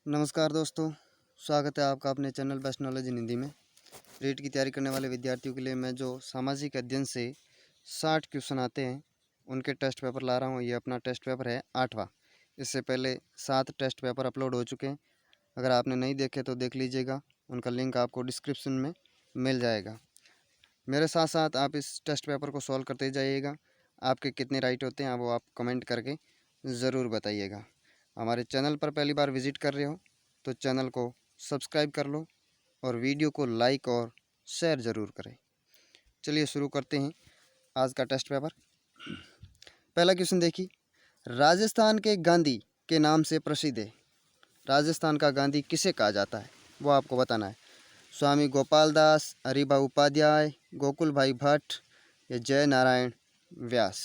नमस्कार दोस्तों, स्वागत है आपका अपने channel best knowledge in Hindi में। रीट की तैयारी करने वाले विद्यार्थियों के लिए मैं जो सामाजिक अध्ययन से 60 क्वेश्चन आते हैं उनके टेस्ट पेपर ला रहा हूँ। ये अपना टेस्ट पेपर है 8वां। इससे पहले 7 टेस्ट पेपर अपलोड हो चुके हैं। अगर आपने नहीं देखे तो देख लीजिएगा, उनका लिंक आपको डिस्क्रिप्शन में मिल जाएगा। मेरे साथ साथ आप इस टेस्ट पेपर को सॉल्व करते जाइएगा। आपके कितने राइट होते हैं वो आप कमेंट करके ज़रूर बताइएगा। हमारे चैनल पर पहली बार विज़िट कर रहे हो तो चैनल को सब्सक्राइब कर लो और वीडियो को लाइक और शेयर ज़रूर करें। चलिए शुरू करते हैं आज का टेस्ट पेपर। पहला क्वेश्चन देखिए, राजस्थान के गांधी के नाम से प्रसिद्ध है। राजस्थान का गांधी किसे कहा जाता है वो आपको बताना है। स्वामी गोपाल दास, हरिभा उपाध्याय, गोकुल भाई भट्ट या जय नारायण व्यास।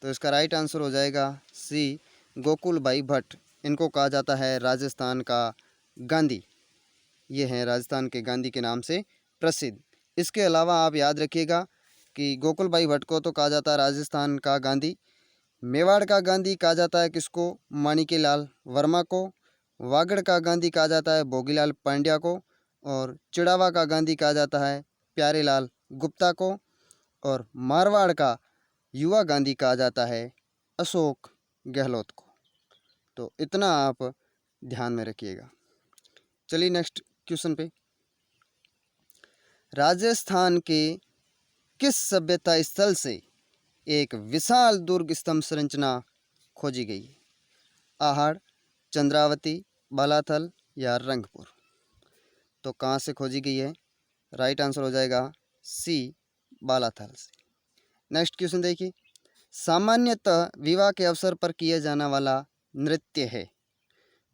तो इसका राइट आंसर हो जाएगा सी, गोकुल भाई भट्ट। इनको कहा जाता है राजस्थान का गांधी। ये हैं राजस्थान के गांधी के नाम से प्रसिद्ध। इसके अलावा आप याद रखिएगा कि गोकुल भाई भट्ट को तो कहा जाता है राजस्थान का गांधी। मेवाड़ का गांधी कहा जाता है किसको? माणिक्यलाल वर्मा को। वागड़ का गांधी कहा जाता है भोगीलाल पांड्या को। और चिड़ावा का गांधी कहा जाता है प्यारेलाल गुप्ता को। और मारवाड़ का युवा गांधी कहा जाता है अशोक गहलोत को। तो इतना आप ध्यान में रखिएगा। चलिए नेक्स्ट क्वेश्चन पे, राजस्थान के किस सभ्यता स्थल से एक विशाल दुर्ग स्तंभ संरचना खोजी गई है? आहड़, चंद्रावती, बालाथल या रंगपुर। तो कहाँ से खोजी गई है? राइट आंसर हो जाएगा सी, बालाथल से। नेक्स्ट क्वेश्चन देखिए, सामान्यतः विवाह के अवसर पर किया जाने वाला नृत्य है।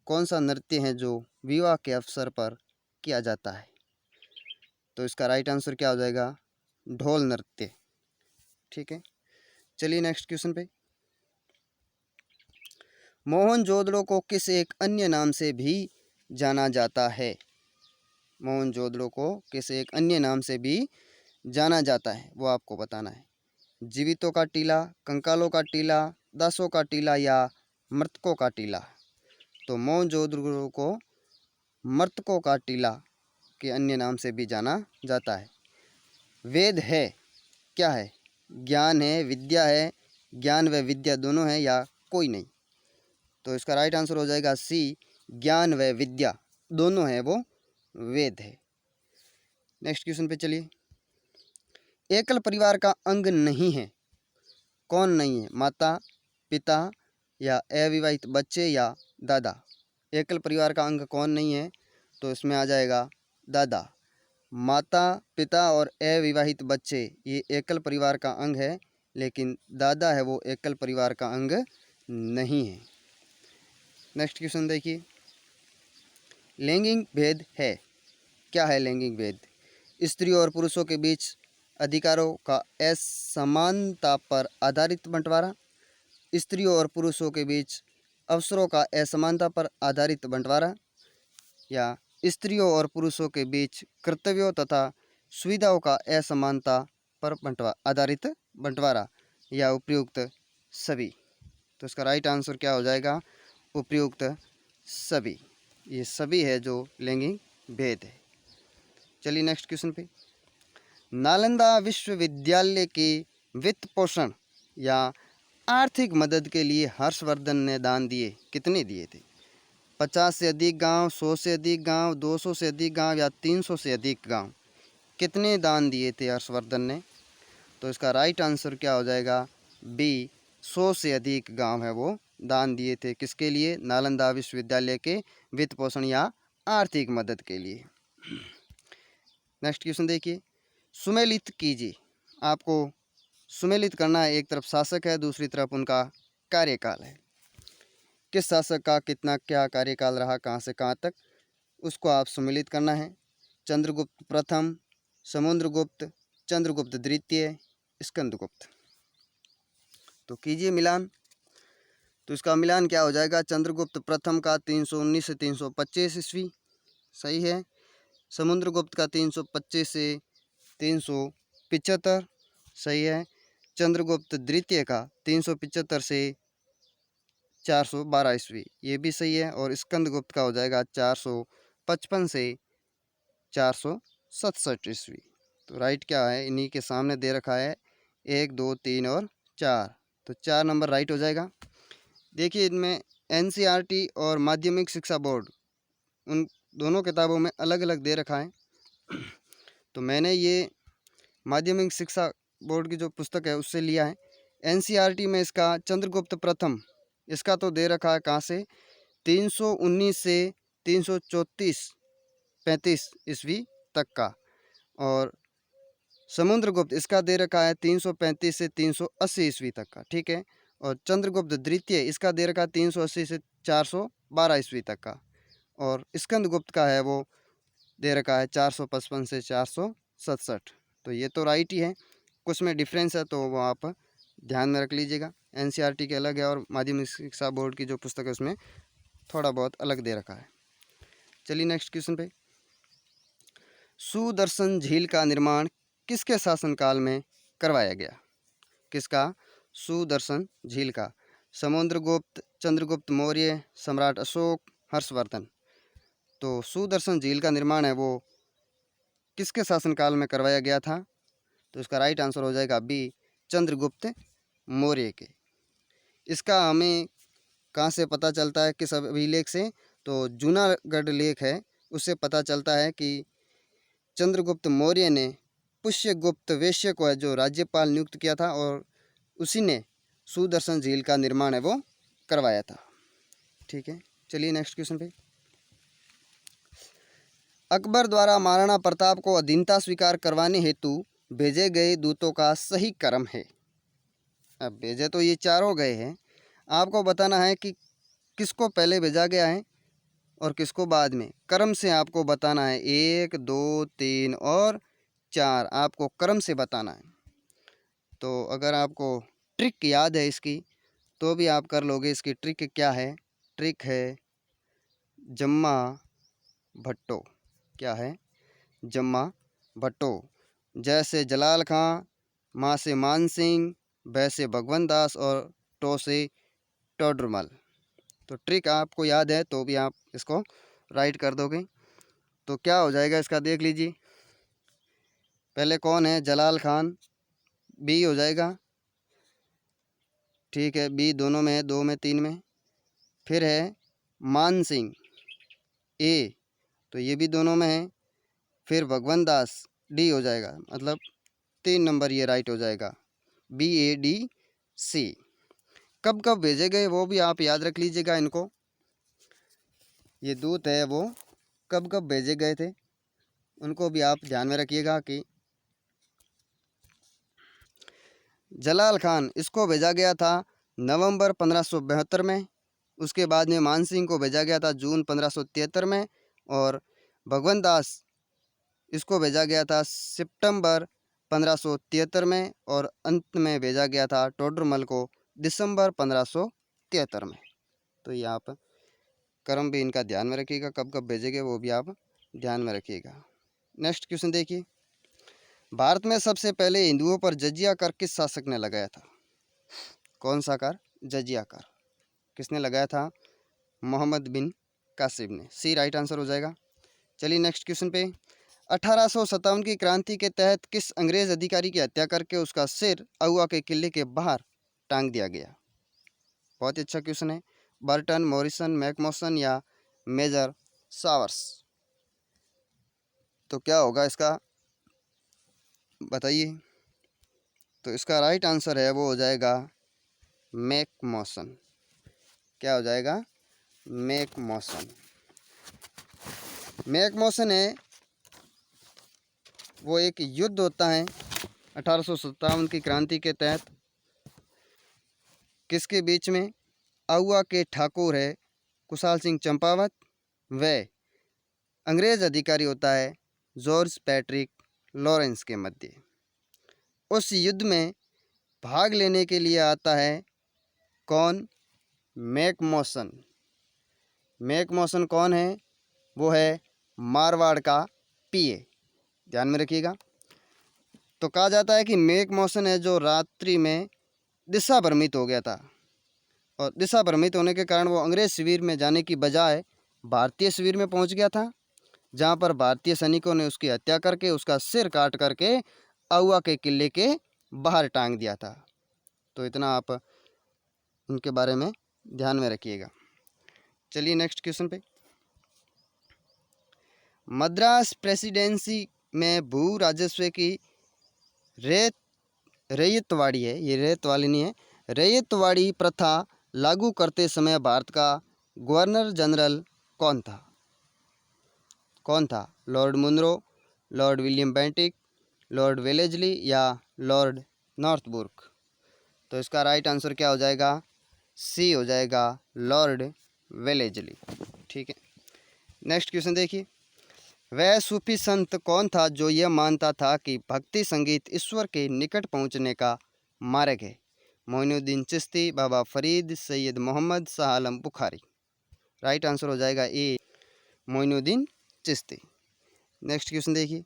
कौन सा नृत्य है जो विवाह के अवसर पर किया जाता है? तो इसका राइट आंसर क्या हो जाएगा? ढोल नृत्य। ठीक है, चलिए नेक्स्ट क्वेश्चन पे, मोहनजोदड़ो को किस एक अन्य नाम से भी जाना जाता है? मोहनजोदड़ो को किस एक अन्य नाम से भी जाना जाता है वो आपको बताना है। जीवितों का टीला, कंकालों का टीला, दासों का टीला या मृतकों का टीला। तो मोहनजोदड़ो को मृतकों का टीला के अन्य नाम से भी जाना जाता है। वेद है क्या है? ज्ञान है, विद्या है, ज्ञान व विद्या दोनों है या कोई नहीं? तो इसका राइट आंसर हो जाएगा सी, ज्ञान व विद्या दोनों है वो वेद है। नेक्स्ट क्वेश्चन पे चलिए, एकल परिवार का अंग नहीं है। कौन नहीं है? माता, पिता या अविवाहित बच्चे या दादा। एकल परिवार का अंग कौन नहीं है? तो इसमें आ जाएगा दादा। माता, पिता और अविवाहित बच्चे ये एकल परिवार का अंग है, लेकिन दादा है वो एकल परिवार का अंग नहीं है। नेक्स्ट क्वेश्चन देखिए, लैंगिक भेद है क्या है? लैंगिक भेद स्त्रियों और पुरुषों के बीच अधिकारों का असमानता पर आधारित बंटवारा, स्त्रियों और पुरुषों के बीच अवसरों का असमानता पर आधारित बंटवारा, या स्त्रियों और पुरुषों के बीच कर्तव्यों तथा सुविधाओं का असमानता पर आधारित बंटवारा, या उपयुक्त सभी। तो इसका राइट आंसर क्या हो जाएगा? उपयुक्त सभी। ये सभी है जो लैंगिक भेद है। चलिए नेक्स्ट क्वेश्चन पे, नालंदा विश्वविद्यालय के वित्त पोषण या आर्थिक मदद के लिए हर्षवर्धन ने दान दिए कितने दिए थे? 50 से अधिक गांव, 100 से अधिक गांव, 200 से अधिक गांव या 300 से अधिक गांव। कितने दान दिए थे हर्षवर्धन ने? तो इसका राइट आंसर क्या हो जाएगा? बी, 100 से अधिक गांव है वो दान दिए थे। किसके लिए? नालंदा विश्वविद्यालय के वित्त पोषण या आर्थिक मदद के लिए। नेक्स्ट क्वेश्चन देखिए, सुमेलित कीजिए। आपको सुमेलित करना है, एक तरफ शासक है, दूसरी तरफ उनका कार्यकाल है। किस शासक का कितना क्या कार्यकाल रहा, कहाँ से कहाँ तक, उसको आप सुमेलित करना है। चंद्रगुप्त प्रथम, समुद्रगुप्त, चंद्रगुप्त द्वितीय, स्कंदगुप्त। तो कीजिए मिलान। तो इसका मिलान क्या हो जाएगा? चंद्रगुप्त प्रथम का 319 से 325 ईस्वी सही है। समुद्रगुप्त का 325 से 375 सही है। चंद्रगुप्त द्वितीय का 375 से 412 ईस्वी, ये भी सही है। और स्कंदगुप्त का हो जाएगा 455 से 467 ईस्वी। तो राइट क्या है, इन्हीं के सामने दे रखा है 1, 2, 3 और 4, तो 4 नंबर राइट हो जाएगा। देखिए इनमें एनसीईआरटी और माध्यमिक शिक्षा बोर्ड, उन दोनों किताबों में अलग अलग दे रखा है। तो मैंने ये माध्यमिक शिक्षा बोर्ड की जो पुस्तक है उससे लिया है। एनसीईआरटी में इसका चंद्रगुप्त प्रथम, इसका तो दे रखा है कहाँ से, 319 से 334-35 ईस्वी तक का। और समुद्रगुप्त इसका दे रखा है 335 से 380 ईस्वी तक का, ठीक है। और चंद्रगुप्त द्वितीय इसका दे रखा है 380 से 412 ईस्वी तक का। और स्कंदगुप्त का है वो दे रखा है 455 से 467। तो ये तो राइट ही है, कुछ में डिफरेंस है तो वो आप ध्यान में रख लीजिएगा। एनसीईआरटी के अलग है और माध्यमिक शिक्षा बोर्ड की जो पुस्तक है उसमें थोड़ा बहुत अलग दे रखा है। चलिए नेक्स्ट क्वेश्चन पे। सुदर्शन झील का निर्माण किसके शासनकाल में करवाया गया? किसका? सुदर्शन झील का। समुद्रगुप्त, चंद्रगुप्त मौर्य, सम्राट अशोक, हर्षवर्धन। तो सुदर्शन झील का निर्माण है वो किसके शासनकाल में करवाया गया था? तो इसका राइट आंसर हो जाएगा बी, चंद्रगुप्त मौर्य के। इसका हमें कहाँ से पता चलता है, किस अभिलेख से? तो जूनागढ़ लेख है, उससे पता चलता है कि चंद्रगुप्त मौर्य ने पुष्यगुप्त वैश्य को है जो राज्यपाल नियुक्त किया था और उसी ने सुदर्शन झील का निर्माण है वो करवाया था, ठीक है। चलिए नेक्स्ट क्वेश्चन पे। अकबर द्वारा महाराणा प्रताप को अधीनता स्वीकार करवाने हेतु भेजे गए दूतों का सही क्रम है। अब भेजे तो ये चारों गए हैं, आपको बताना है कि किसको पहले भेजा गया है और किसको बाद में। क्रम से आपको बताना है, 1, 2, 3 और 4, आपको क्रम से बताना है। तो अगर आपको ट्रिक याद है इसकी तो भी आप कर लोगे। इसकी ट्रिक क्या है? ट्रिक है जम्मा भट्टो। क्या है? जम्मा भट्टो। जैसे जलाल खां, माँ से मान सिंह, बै से भगवंत दास और टो से टोडरमल। तो ट्रिक आपको याद है तो भी आप इसको राइट कर दोगे। तो क्या हो जाएगा इसका देख लीजिए। पहले कौन है? जलाल खान, बी हो जाएगा, ठीक है। बी दोनों में है, 2 में 3 में। फिर है मान सिंह, ए, तो ये भी दोनों में है। फिर भगवंत दास, डी हो जाएगा, मतलब 3 नंबर ये राइट हो जाएगा, BADC। कब कब भेजे गए वो भी आप याद रख लीजिएगा इनको। ये दूत है वो कब कब भेजे गए थे उनको भी आप ध्यान में रखिएगा। कि जलाल खान, इसको भेजा गया था नवंबर 1572 में। उसके बाद में मान सिंह को भेजा गया था जून 1573 में। और भगवंत दास, इसको भेजा गया था सितंबर 1573 में। और अंत में भेजा गया था टोडरमल को दिसंबर 1573 में। तो ये आप क्रम भी इनका ध्यान में रखिएगा, कब कब भेजेंगे वो भी आप ध्यान में रखिएगा। नेक्स्ट क्वेश्चन देखिए। भारत में सबसे पहले हिंदुओं पर जजिया कर किस शासक ने लगाया था? कौन सा कर? जजिया कर। किसने लगाया था? मोहम्मद बिन कासिम ने। सी राइट आंसर हो जाएगा। चलिए नेक्स्ट क्वेश्चन पे। 1857 की क्रांति के तहत किस अंग्रेज अधिकारी की हत्या करके उसका सिर आउवा के किले के बाहर टांग दिया गया? बहुत ही अच्छा क्वेश्चन है। बर्टन, मॉरिसन, मैकमोसन या मेजर सावर्स। तो क्या होगा इसका, बताइए। तो इसका राइट आंसर है वो हो जाएगा मैकमोसन। क्या हो जाएगा? मैकमोसन। मैकमोसन है वो एक युद्ध होता है 1857 की क्रांति के तहत। किसके बीच में? आउवा के ठाकुर है कुशाल सिंह चंपावत, व अंग्रेज अधिकारी होता है जॉर्ज पैट्रिक लॉरेंस के मध्य। उस युद्ध में भाग लेने के लिए आता है कौन? मैकमोसन। मैकमोसन कौन है? वो है मारवाड़ का पीए। ध्यान में रखिएगा। तो कहा जाता है कि मैकमोसन है जो रात्रि में दिशा भ्रमित हो गया था। और दिशा भ्रमित होने के कारण वो अंग्रेज शिविर में जाने की बजाय भारतीय शिविर में पहुंच गया था, जहां पर भारतीय सैनिकों ने उसकी हत्या करके उसका सिर काट करके आउवा के किले के बाहर टांग दिया था। तो इतना आप उनके बारे में ध्यान में रखिएगा। चलिए नेक्स्ट क्वेश्चन पे। मद्रास प्रेसिडेंसी में भू राजस्व की रेत रैयतवाड़ी है, ये रेत वाली नहीं है, रैयतवाड़ी प्रथा लागू करते समय भारत का गवर्नर जनरल कौन था? कौन था? Lord Munro, Lord William Bentinck, Lord Wellesley या लॉर्ड नॉर्थब्रुक? तो इसका राइट आंसर क्या हो जाएगा? सी हो जाएगा, लॉर्ड वेलेजली। ठीक है, नेक्स्ट क्वेश्चन देखिए। वह सूफी संत कौन था जो यह मानता था कि भक्ति संगीत ईश्वर के निकट पहुंचने का मार्ग है? मोइनुद्दीन चिश्ती, बाबा फरीद, सैयद मोहम्मद, शाह आलम बुखारी? राइट आंसर हो जाएगा ए, मोइनुद्दीन चिश्ती। नेक्स्ट क्वेश्चन देखिए।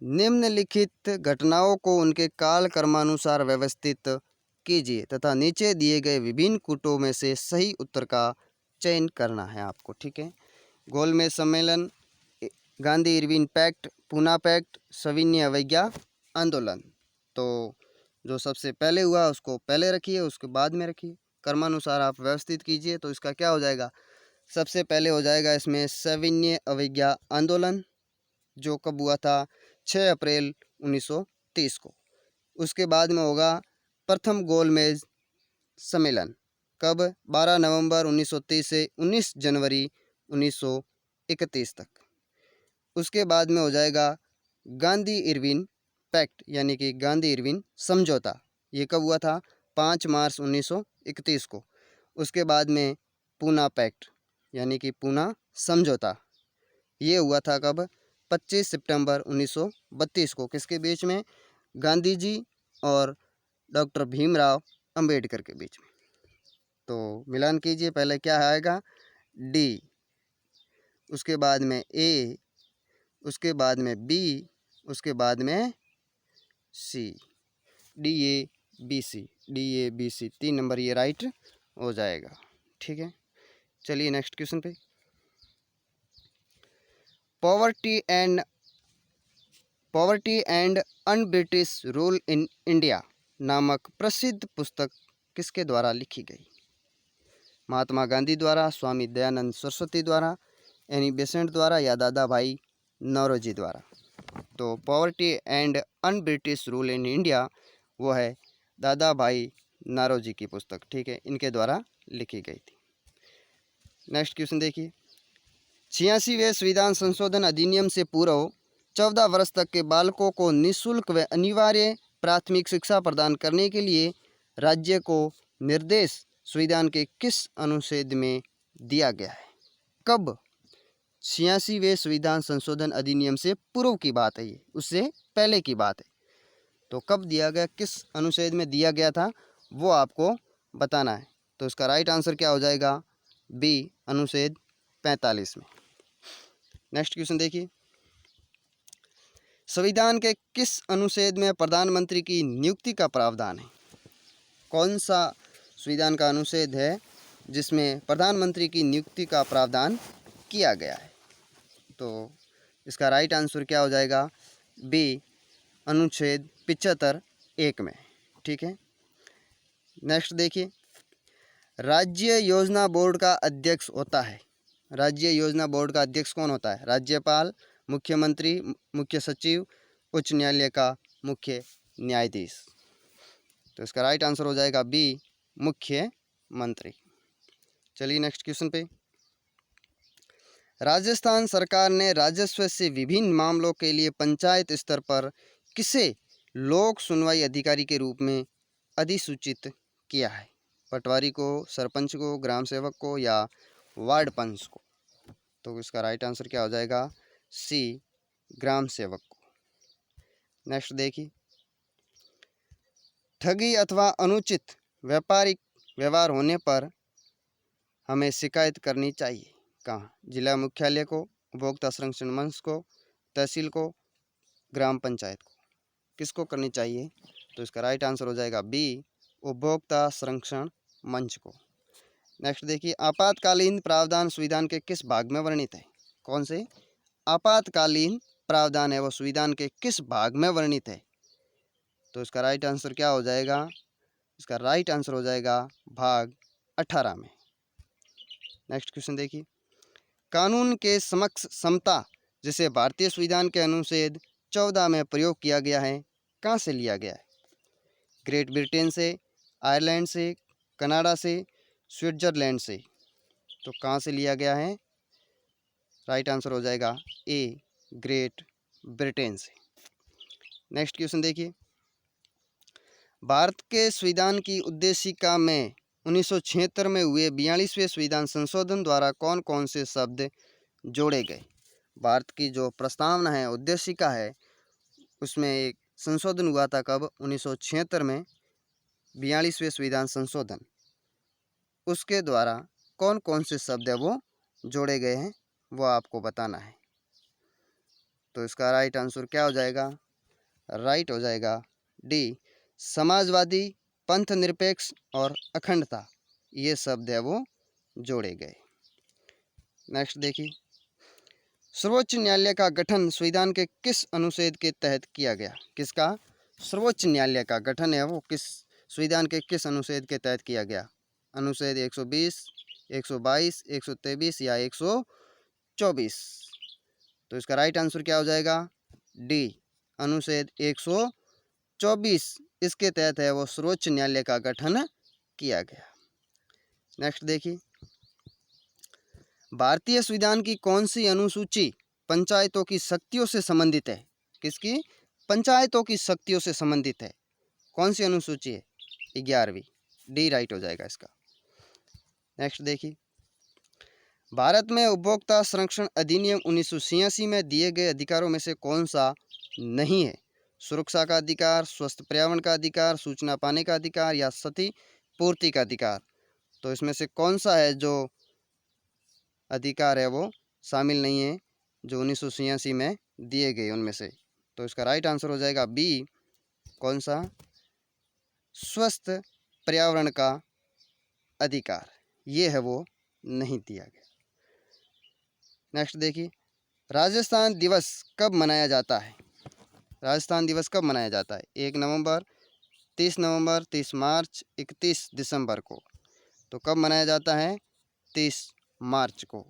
निम्नलिखित घटनाओं को उनके काल क्रमानुसार व्यवस्थित कीजिए तथा नीचे दिए गए विभिन्न कूटों में से सही उत्तर का चयन करना है आपको। ठीक है, गोलमेज सम्मेलन, Gandhi Irwin pact, Poona pact, सविनय अवज्ञा आंदोलन। तो जो सबसे पहले हुआ उसको पहले रखिए, उसके बाद में रखिए, क्रमानुसार आप व्यवस्थित कीजिए। तो इसका क्या हो जाएगा? सबसे पहले हो जाएगा इसमें सविनय अवज्ञा आंदोलन, जो कब हुआ था? 6 अप्रैल 1930 को। उसके बाद में होगा प्रथम गोलमेज सम्मेलन, कब? 12 नवंबर 1930 से 19 जनवरी 1931 तक। उसके बाद में हो जाएगा गांधी इरविन पैक्ट, यानी कि गांधी इरविन समझौता। ये कब हुआ था? 5 मार्च 1931 को। उसके बाद में पूना पैक्ट, यानी कि पूना समझौता, ये हुआ था कब? 25 सितंबर 1932 को। किसके बीच में? गांधी जी और डॉक्टर भीमराव अंबेडकर के बीच में। तो मिलान कीजिए, पहले क्या आएगा? डी, उसके बाद में ए, उसके बाद में बी, उसके बाद में C. D A B C, D A B C, 3 number ये राइट हो जाएगा। ठीक है, चलिए नेक्स्ट क्वेश्चन पे। Poverty and un British rule in India नामक प्रसिद्ध पुस्तक किसके द्वारा लिखी गई? महात्मा गांधी द्वारा, स्वामी दयानंद सरस्वती द्वारा, एनी बेसेंट द्वारा या दादा भाई नौरोजी द्वारा? तो poverty and un British rule in India वो है दादा भाई नौरोजी की पुस्तक। ठीक है, इनके द्वारा लिखी गई थी। नेक्स्ट क्वेश्चन देखिए। 86वें संविधान संशोधन अधिनियम से पूर्व 14 वर्ष तक के बालकों को निःशुल्क व अनिवार्य प्राथमिक शिक्षा प्रदान करने के लिए राज्य को निर्देश संविधान के किस अनुच्छेद में दिया गया है? कब? 86वें संविधान संशोधन अधिनियम से पूर्व की बात है, ये उससे पहले की बात है। तो कब दिया गया, किस अनुच्छेद में दिया गया था, वो आपको बताना है। तो इसका राइट आंसर क्या हो जाएगा? बी, अनुच्छेद 45 में। नेक्स्ट क्वेश्चन देखिए। संविधान के किस अनुच्छेद में प्रधानमंत्री की नियुक्ति का प्रावधान है? कौन सा संविधान का अनुच्छेद है जिसमें प्रधानमंत्री की नियुक्ति का प्रावधान किया गया है? तो इसका राइट आंसर क्या हो जाएगा? बी, अनुच्छेद 75 1 में। ठीक है, नेक्स्ट देखिए। राज्य योजना बोर्ड का अध्यक्ष होता है, राज्य योजना बोर्ड का अध्यक्ष कौन होता है? राज्यपाल, मुख्यमंत्री, मुख्य सचिव, उच्च न्यायालय का मुख्य न्यायाधीश? तो इसका राइट आंसर हो जाएगा बी, मुख्यमंत्री। चलिए नेक्स्ट क्वेश्चन पे। राजस्थान सरकार ने राजस्व से विभिन्न मामलों के लिए पंचायत स्तर पर किसे लोक सुनवाई अधिकारी के रूप में अधिसूचित किया है? पटवारी को, सरपंच को, ग्राम सेवक को या वार्ड पंच को? तो इसका राइट आंसर क्या हो जाएगा? सी, ग्राम सेवक को। नेक्स्ट देखिए। ठगी अथवा अनुचित व्यापारिक व्यवहार होने पर हमें शिकायत करनी चाहिए कहाँ? जिला मुख्यालय को, उपभोक्ता संरक्षण मंच को, तहसील को, ग्राम पंचायत को? किसको करनी चाहिए? तो इसका राइट आंसर हो जाएगा बी, उपभोक्ता संरक्षण मंच को। नेक्स्ट देखिए, आपातकालीन प्रावधान संविधान के किस भाग में वर्णित है? कौन से आपातकालीन प्रावधान है वो संविधान के किस भाग में वर्णित है? तो इसका राइट आंसर क्या हो जाएगा? इसका राइट आंसर हो जाएगा भाग 18 में। नेक्स्ट क्वेश्चन देखिए, कानून के समक्ष समता जिसे भारतीय संविधान के अनुच्छेद 14 में प्रयोग किया गया है, कहाँ से लिया गया है? ग्रेट ब्रिटेन से, आयरलैंड से, कनाडा से, स्विट्जरलैंड से। तो कहाँ से लिया गया है? राइट आंसर हो जाएगा ए, ग्रेट ब्रिटेन से। नेक्स्ट क्वेश्चन देखिए, भारत के संविधान की उद्देशिका में 1976 में हुए 42वें संविधान संशोधन द्वारा कौन कौन से शब्द जोड़े गए? भारत की जो प्रस्तावना है, उद्देशिका है, उसमें एक संशोधन हुआ था कब? 1976 में 42वें संविधान संशोधन। उसके द्वारा कौन कौन से शब्द है वो जोड़े गए हैं, वो आपको बताना है। तो इसका राइट आंसर क्या हो जाएगा? राइट हो जाएगा डी, समाजवादी, पंथ निरपेक्ष और अखंडता, ये शब्द है वो जोड़े गए। नेक्स्ट देखिए, सर्वोच्च न्यायालय का गठन संविधान के किस अनुच्छेद के तहत किया गया? किसका? सर्वोच्च न्यायालय का गठन है वो किस संविधान के किस अनुच्छेद के तहत किया गया? अनुच्छेद 120, 122, 123 या 124? तो इसका राइट आंसर क्या हो जाएगा? डी, अनुच्छेद 124, इसके तहत है वो सर्वोच्च न्यायालय का गठन किया गया। नेक्स्ट देखिए, भारतीय संविधान की कौन सी अनुसूची पंचायतों की शक्तियों से संबंधित है? किसकी? पंचायतों की शक्तियों से संबंधित है। कौन सी अनुसूची है? 11वीं। डी राइट हो जाएगा इसका। नेक्स्ट देखिए, भारत में उपभोक्ता संरक्षण अधिनियम 1986 में दिए गए अधिकारों में से कौन सा नहीं है? सुरक्षा का अधिकार, स्वस्थ पर्यावरण का अधिकार, सूचना पाने का अधिकार या क्षति पूर्ति का अधिकार? तो इसमें से कौन सा है जो अधिकार है वो शामिल नहीं है जो 1986 में दिए गए उनमें से? तो इसका राइट आंसर हो जाएगा बी, कौन सा? स्वस्थ पर्यावरण का अधिकार, ये है वो नहीं दिया गया। नेक्स्ट देखिए, राजस्थान दिवस कब मनाया जाता है? राजस्थान दिवस कब मनाया जाता है? 1 नवंबर, 30 नवंबर, 30 मार्च, 31 दिसंबर को। तो कब मनाया जाता है? 30 मार्च को।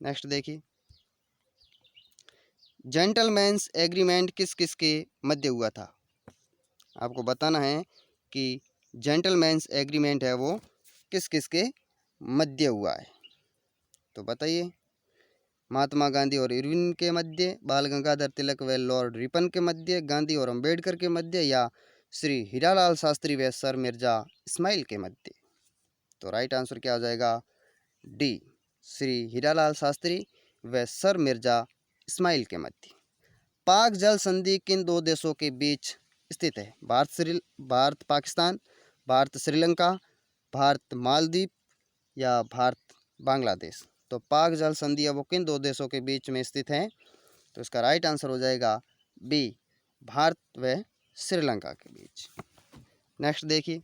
नेक्स्ट देखिए, जेंटलमैन्स एग्रीमेंट किस किस के मध्य हुआ था? आपको बताना है कि जेंटलमैन्स एग्रीमेंट है वो किस किस के मध्य हुआ है। तो बताइए, महात्मा गांधी और इरविन के मध्य, बाल गंगाधर तिलक व लॉर्ड रिपन के मध्य, गांधी और अंबेडकर के मध्य, या श्री हीरालाल शास्त्री व सर मिर्जा इस्माइल के मध्य? तो राइट आंसर क्या हो जाएगा? डी, श्री हीरालाल शास्त्री व सर मिर्जा इस्माइल के मध्य। पाक जल संधि किन दो देशों के बीच स्थित है? भारत पाकिस्तान, भारत श्रीलंका, भारत मालदीव या भारत बांग्लादेश? तो पाक जल संधि है वो किन दो देशों के बीच में स्थित है? तो इसका राइट आंसर हो जाएगा बी, भारत व श्रीलंका के बीच। नेक्स्ट देखिए,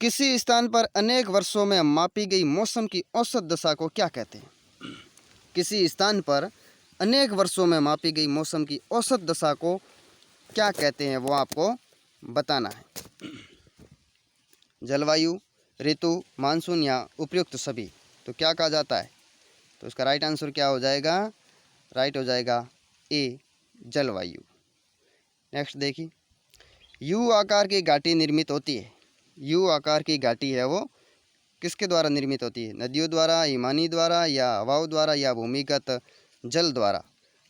किसी स्थान पर अनेक वर्षों में मापी गई मौसम की औसत दशा को क्या कहते हैं? किसी स्थान पर अनेक वर्षों में मापी गई मौसम की औसत दशा को क्या कहते हैं, वो आपको बताना है। जलवायु, ऋतु, मानसून या उपयुक्त सभी? तो क्या कहा जाता है? तो इसका राइट आंसर क्या हो जाएगा? राइट हो जाएगा ए, जलवायु। नेक्स्ट देखिए, यू आकार की घाटी निर्मित होती है। यू आकार की घाटी है वो किसके द्वारा निर्मित होती है? नदियों द्वारा, हिमानी द्वारा या हवाओं द्वारा या भूमिगत जल द्वारा?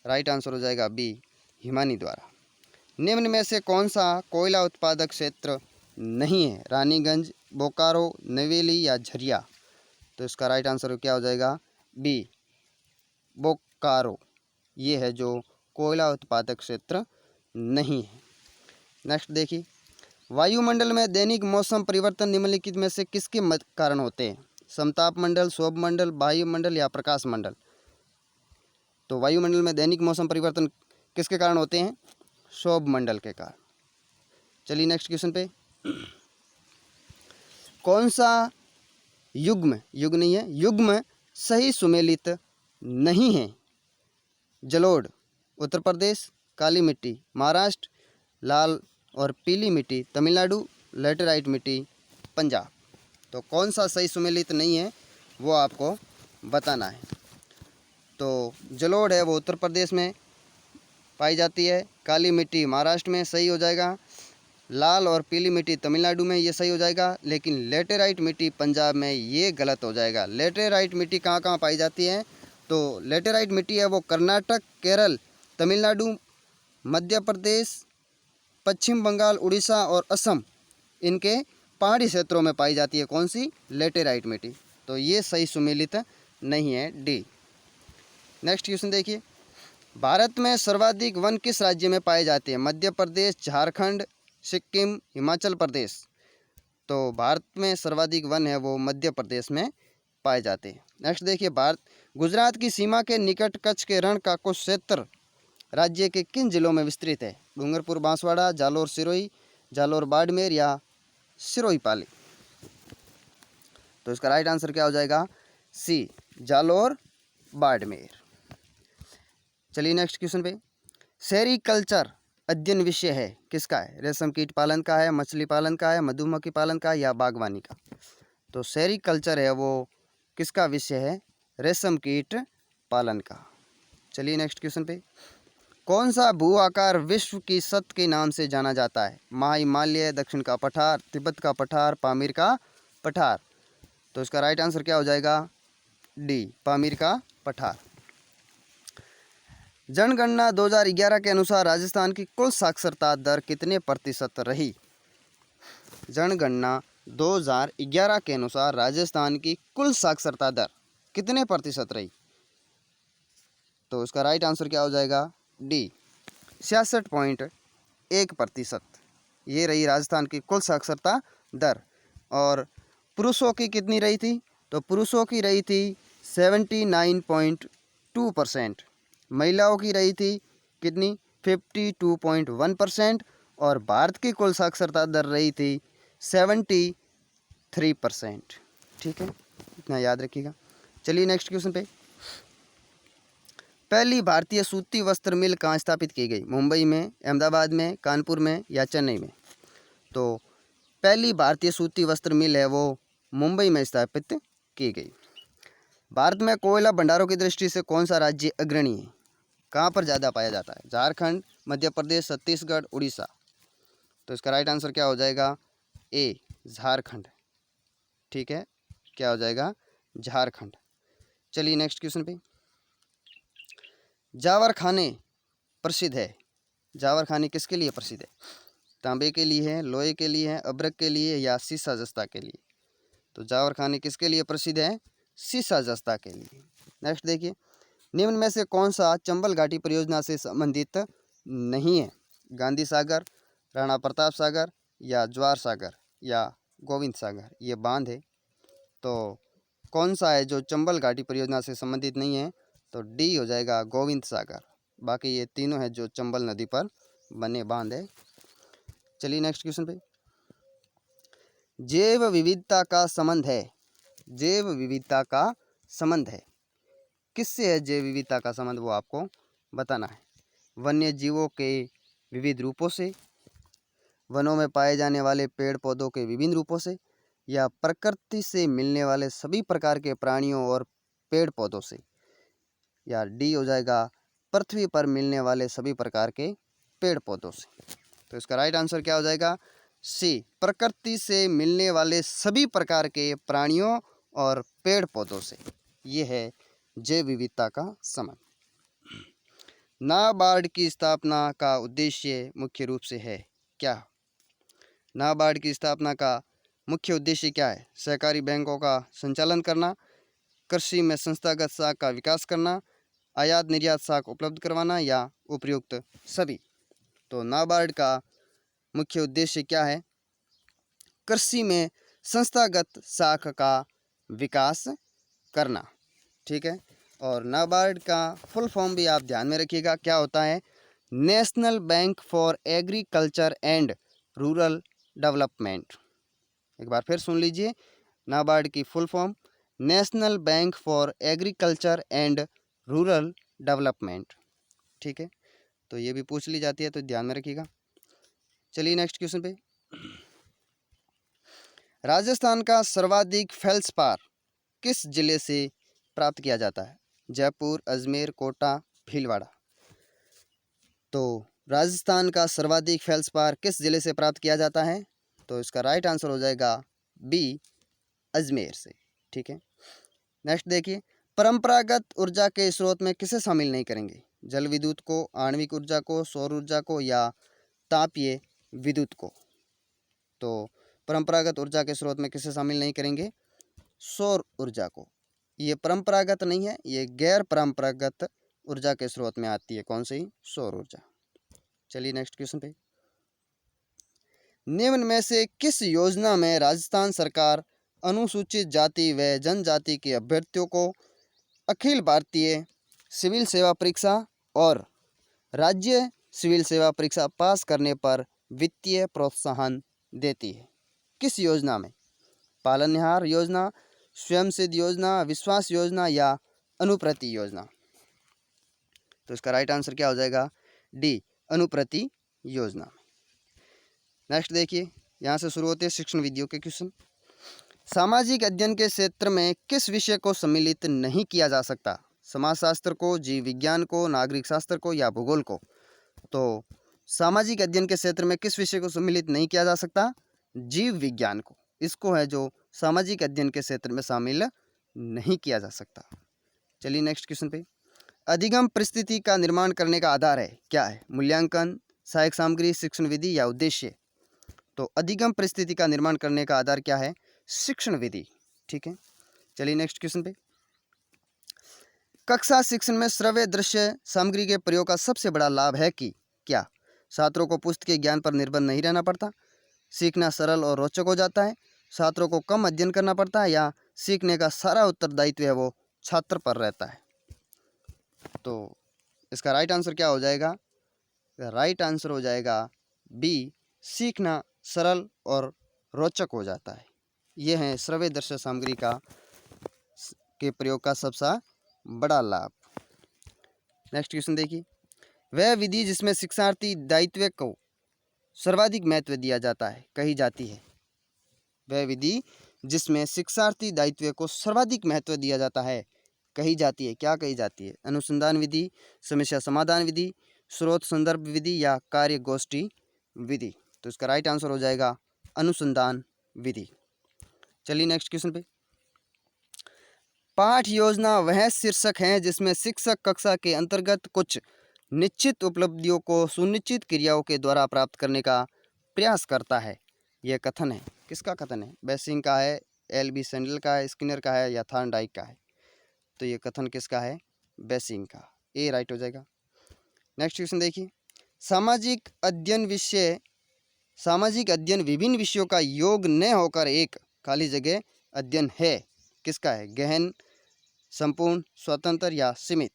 राइट आंसर हो जाएगा बी, हिमानी द्वारा। निम्न में से कौन सा कोयला उत्पादक क्षेत्र नहीं है? रानीगंज, बोकारो, नवेली या झरिया? तो इसका राइट आंसर क्या हो जाएगा? बी, बोकारो, ये है जो कोयला उत्पादक क्षेत्र नहीं है। नेक्स्ट देखिए, वायुमंडल में दैनिक मौसम परिवर्तन निम्नलिखित में से किसके कारण होते हैं? समताप मंडल, शोभ मंडल, वायुमंडल या प्रकाश मंडल? तो वायुमंडल में दैनिक मौसम परिवर्तन किसके कारण होते हैं? शोभ मंडल के कारण। चलिए नेक्स्ट क्वेश्चन पे। कौन सा युग्म, युग नहीं है, युग्म सही सुमेलित नहीं है? जलोढ़ उत्तर प्रदेश, काली मिट्टी महाराष्ट्र, लाल और पीली मिट्टी तमिलनाडु, लेटेराइट मिट्टी पंजाब। तो कौन सा सही सुमेलित नहीं है वो आपको बताना है। तो जलोढ़ है वो उत्तर प्रदेश में पाई जाती है, काली मिट्टी महाराष्ट्र में सही हो जाएगा, लाल और पीली मिट्टी तमिलनाडु में ये सही हो जाएगा, लेकिन लेटेराइट मिट्टी पंजाब में ये गलत हो जाएगा। लेटेराइट मिट्टी कहाँ कहाँ पाई जाती है? तो लेटेराइट मिट्टी है वो कर्नाटक, केरल, तमिलनाडु, मध्य प्रदेश, पश्चिम बंगाल, उड़ीसा और असम, इनके पहाड़ी क्षेत्रों में पाई जाती है। कौन सी? लेटेराइट मिट्टी। तो ये सही सुमेलित नहीं है, डी। नेक्स्ट क्वेश्चन देखिए। भारत में सर्वाधिक वन किस राज्य में पाए जाते हैं? मध्य प्रदेश, झारखंड, सिक्किम, हिमाचल प्रदेश। तो भारत में सर्वाधिक वन है वो मध्य प्रदेश में पाए जाते हैं। नेक्स्ट देखिए। भारत गुजरात की सीमा के निकट कच्छ के रण का कुछ क्षेत्र राज्य के किन जिलों में विस्तृत है? डूंगरपुर बांसवाड़ा, जालोर सिरोही, जालोर बाड़मेर या सिरोही पाली। तो इसका राइट आंसर क्या हो जाएगा? सी, जालोर बाड़मेर। चलिए नेक्स्ट क्वेश्चन पे। सेरीकल्चर अध्ययन विषय है किसका है? रेशम कीट पालन का है, मछली पालन का है, मधुमक्खी पालन का या बागवानी का? तो सेरीकल्चर है वो किसका विषय है? रेशम कीट पालन का। चलिए नेक्स्ट क्वेश्चन पे। कौन सा भू आकार विश्व की सत के नाम से जाना जाता है? महाहिमालय, दक्षिण का पठार, तिब्बत का पठार, पामीर का पठार। तो इसका राइट आंसर क्या हो जाएगा? डी, पामीर का पठार। जनगणना 2011 के अनुसार राजस्थान की कुल साक्षरता दर कितने प्रतिशत रही? जनगणना 2011 के अनुसार राजस्थान की कुल साक्षरता दर कितने प्रतिशत रही? तो इसका राइट आंसर क्या हो जाएगा? डी, 66.1%। ये रही राजस्थान की कुल साक्षरता दर। और पुरुषों की कितनी रही थी? तो पुरुषों की रही थी 79.2%, महिलाओं की रही थी कितनी? 52.1%, और भारत की कुल साक्षरता दर रही थी 73%। ठीक है, इतना याद रखिएगा। चलिए नेक्स्ट क्वेश्चन पे। पहली भारतीय सूती वस्त्र मिल कहाँ स्थापित की गई? मुंबई में, अहमदाबाद में, कानपुर में या चेन्नई में? तो पहली भारतीय सूती वस्त्र मिल है वो मुंबई में स्थापित की गई। भारत में कोयला भंडारों की दृष्टि से कौन सा राज्य अग्रणी है? कहाँ पर ज़्यादा पाया जाता है? झारखंड, मध्य प्रदेश, छत्तीसगढ़, उड़ीसा। तो इसका राइट आंसर क्या हो जाएगा? ए, झारखंड। ठीक है, क्या हो जाएगा? झारखंड। चलिए नेक्स्ट क्वेश्चन पे। जावर खाने प्रसिद्ध है। जावर खाने किसके लिए प्रसिद्ध है? तांबे के लिए है, लोहे के लिए है, अभ्रक के लिए या सीसा जस्ता के लिए? तो जावर खाने किसके लिए प्रसिद्ध है? सीसा जस्ता के लिए। नेक्स्ट देखिए। निम्न में से कौन सा चंबल घाटी परियोजना से संबंधित नहीं है? गांधी सागर, राणा प्रताप सागर या ज्वार सागर या गोविंद सागर। ये बांध है, तो कौन सा है जो चंबल घाटी परियोजना से संबंधित नहीं है? तो डी हो जाएगा, गोविंद सागर। बाकी ये तीनों है जो चंबल नदी पर बने बांध है। चलिए नेक्स्ट क्वेश्चन पे। जैव विविधता का संबंध है, जैव विविधता का संबंध है किससे है? जैव विविधता का संबंध वो आपको बताना है। वन्य जीवों के विविध रूपों से, वनों में पाए जाने वाले पेड़ पौधों के विभिन्न रूपों से, या प्रकृति से मिलने वाले सभी प्रकार के प्राणियों और पेड़ पौधों से, या डी हो जाएगा, पृथ्वी पर मिलने वाले सभी प्रकार के पेड़ पौधों से। तो इसका राइट आंसर क्या हो जाएगा? सी, प्रकृति से मिलने वाले सभी प्रकार के प्राणियों और पेड़ पौधों से। ये है जैव विविधता का संबंध। नाबार्ड की स्थापना का उद्देश्य मुख्य रूप से है क्या? नाबार्ड की स्थापना का मुख्य उद्देश्य क्या है? सहकारी बैंकों का संचालन करना, कृषि में संस्थागत साख का विकास करना, आयात निर्यात साख उपलब्ध करवाना या उपयुक्त सभी। तो नाबार्ड का मुख्य उद्देश्य क्या है? कृषि में संस्थागत साख का विकास करना। ठीक है, और नाबार्ड का फुल फॉर्म भी आप ध्यान में रखिएगा, क्या होता है? National bank for agriculture and rural development. एक बार फिर सुन लीजिए, नाबार्ड की full form national bank for agriculture and rural development. ठीक है, तो ये भी पूछ ली जाती है, तो ध्यान में रखिएगा। चलिए नेक्स्ट क्वेश्चन पे। राजस्थान का सर्वाधिक फेल्सपार किस जिले से प्राप्त किया जाता है? जयपुर, अजमेर, कोटा, भीलवाड़ा। तो राजस्थान का सर्वाधिक फेल्सपार किस जिले से प्राप्त किया जाता है? तो इसका राइट आंसर हो जाएगा बी, अजमेर से। ठीक है, नेक्स्ट देखिए, परंपरागत ऊर्जा के स्रोत में किसे शामिल नहीं करेंगे? जल विद्युत को, आणविक ऊर्जा को, सौर ऊर्जा को या तापीय विद्युत को? तो परंपरागत ऊर्जा के स्रोत में किसे शामिल नहीं करेंगे? सौर ऊर्जा को। ये परंपरागत नहीं है, ये गैर परंपरागत ऊर्जा के स्रोत में आती है। कौन सी? सौर ऊर्जा। चलिए नेक्स्ट क्वेश्चन पे। निम्न में से किस योजना में राजस्थान सरकार अनुसूचित जाति व जनजाति के अभ्यर्थियों को अखिल भारतीय सिविल सेवा परीक्षा और राज्य सिविल सेवा परीक्षा पास करने पर वित्तीय प्रोत्साहन देती है? किस योजना में? पालनहार योजना, स्वयं सिद्ध योजना, विश्वास योजना या अनुप्रति योजना? तो इसका राइट आंसर क्या हो जाएगा? डी, अनुप्रति योजना। नेक्स्ट देखिए, यहाँ से शुरू होते हैं शिक्षण विधियों के क्वेश्चन। सामाजिक अध्ययन के क्षेत्र में किस विषय को सम्मिलित नहीं किया जा सकता? समाजशास्त्र को, जीव विज्ञान को, नागरिक शास्त्र को या भूगोल को? तो सामाजिक अध्ययन के क्षेत्र में किस विषय को सम्मिलित नहीं किया जा सकता? जीव विज्ञान को। इसको है जो सामाजिक अध्ययन के क्षेत्र में शामिल नहीं किया जा सकता। चलिए नेक्स्ट क्वेश्चन पे। अधिगम परिस्थिति का निर्माण करने का आधार है क्या है? मूल्यांकन, सहायक सामग्री, शिक्षण विधि या उद्देश्य? तो अधिगम परिस्थिति का निर्माण करने का आधार क्या है? शिक्षण विधि। ठीक है, चलिए नेक्स्ट क्वेश्चन पे। कक्षा शिक्षण में श्रव्य दृश्य सामग्री के प्रयोग का सबसे बड़ा लाभ है कि क्या? छात्रों को पुस्तकीय ज्ञान पर निर्भर नहीं रहना पड़ता, सीखना सरल और रोचक हो जाता है, छात्रों को कम अध्ययन करना पड़ता है या सीखने का सारा उत्तरदायित्व है वो छात्र पर रहता है? तो इसका राइट आंसर क्या हो जाएगा? राइट आंसर हो जाएगा बी, सीखना सरल और रोचक हो जाता है। यह है श्रव्य दृश्य सामग्री के प्रयोग का सबसे बड़ा लाभ। नेक्स्ट क्वेश्चन देखिए, वह विधि जिसमें शिक्षार्थी दायित्व को सर्वाधिक महत्व दिया जाता है कही जाती है? वह विधि जिसमें शिक्षार्थी दायित्व को सर्वाधिक महत्व दिया जाता है कही जाती है, क्या कही जाती है? अनुसंधान विधि, समस्या समाधान विधि, स्रोत संदर्भ विधि या कार्य गोष्ठी विधि? तो इसका राइट आंसर हो जाएगा अनुसंधान विधि। चलिए नेक्स्ट क्वेश्चन पे। पाठ योजना वह शीर्षक है जिसमें शिक्षक कक्षा के अंतर्गत कुछ निश्चित उपलब्धियों को सुनिश्चित क्रियाओं के द्वारा प्राप्त करने का प्रयास करता है। यह कथन है, किसका कथन है? बेसिंग का है, एल.बी. सेंडल का है, स्किनर का है या थॉर्नडाइक का है? तो ये कथन किसका है? बेसिंग का। ए राइट हो जाएगा। नेक्स्ट क्वेश्चन देखिए, सामाजिक अध्ययन विभिन्न विषयों का योग न होकर एक खाली जगह अध्ययन है, किसका है? गहन, संपूर्ण, स्वतंत्र या सीमित?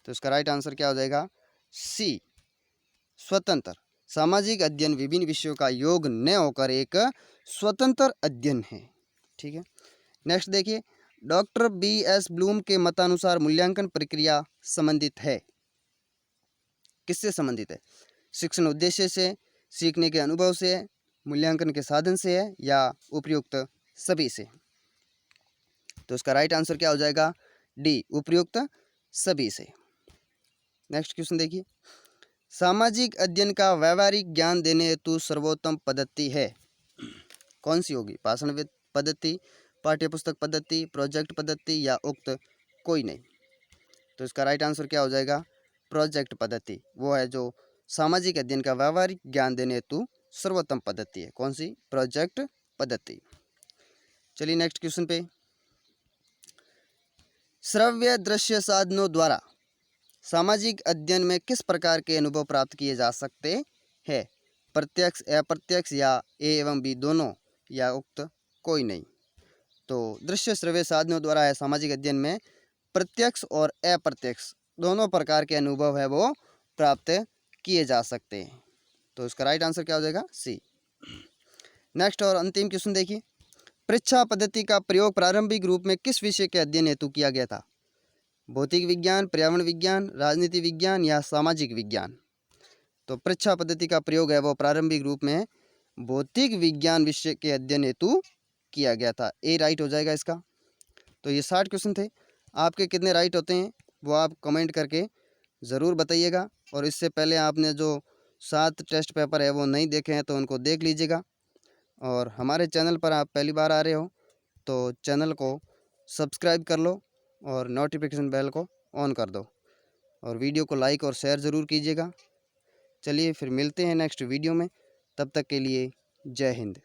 तो इसका राइट आंसर क्या हो जाएगा? सी, स्वतंत्र। सामाजिक अध्ययन विभिन्न विषयों का योग न होकर एक स्वतंत्र अध्ययन है। ठीक है, नेक्स्ट देखिए, डॉक्टर बी.एस. ब्लूम के मतानुसार मूल्यांकन प्रक्रिया संबंधित है, किससे संबंधित है? शिक्षण उद्देश्य से, सीखने के अनुभव से, मूल्यांकन के साधन से है या उपयुक्त सभी से? तो इसका राइट आंसर क्या हो जाएगा? डी, उपयुक्त सभी से। नेक्स्ट क्वेश्चन देखिए, सामाजिक अध्ययन का व्यवहारिक ज्ञान देने हेतु सर्वोत्तम पद्धति है, कौन सी होगी? भाषण पद्धति, पाठ्यपुस्तक पद्धति, प्रोजेक्ट पद्धति या उक्त कोई नहीं? तो इसका राइट आंसर क्या हो जाएगा? प्रोजेक्ट पद्धति। वो है जो सामाजिक अध्ययन का व्यवहारिक ज्ञान देने हेतु सर्वोत्तम पद्धति है। कौन सी? प्रोजेक्ट पद्धति। चलिए नेक्स्ट क्वेश्चन पे। श्रव्य दृश्य साधनों द्वारा सामाजिक अध्ययन में किस प्रकार के अनुभव प्राप्त किए जा सकते हैं? प्रत्यक्ष, अप्रत्यक्ष या ए एवं बी दोनों या उक्त कोई नहीं? तो दृश्य श्रव्य साधनों द्वारा है सामाजिक अध्ययन में प्रत्यक्ष और अप्रत्यक्ष दोनों प्रकार के अनुभव है वो प्राप्त किए जा सकते हैं। तो इसका राइट आंसर क्या हो जाएगा? सी। नेक्स्ट और अंतिम क्वेश्चन देखिए, परीक्षा पद्धति का प्रयोग प्रारंभिक रूप में किस विषय के अध्ययन हेतु किया गया था? भौतिक विज्ञान, पर्यावरण विज्ञान, राजनीति विज्ञान या सामाजिक विज्ञान? तो परीक्षा पद्धति का प्रयोग है वो प्रारंभिक रूप में भौतिक विज्ञान विषय के अध्ययन हेतु किया गया था। ए राइट हो जाएगा इसका। तो ये 60 क्वेश्चन थे। आपके कितने राइट होते हैं वो आप कमेंट करके ज़रूर बताइएगा। और इससे पहले आपने जो 7 टेस्ट पेपर है वो नहीं देखे हैं तो उनको देख लीजिएगा। और हमारे चैनल पर आप पहली बार आ रहे हो तो चैनल को सब्सक्राइब कर लो और नोटिफिकेशन बेल को ऑन कर दो, और वीडियो को लाइक और शेयर ज़रूर कीजिएगा। चलिए फिर मिलते हैं नेक्स्ट वीडियो में, तब तक के लिए जय हिंद।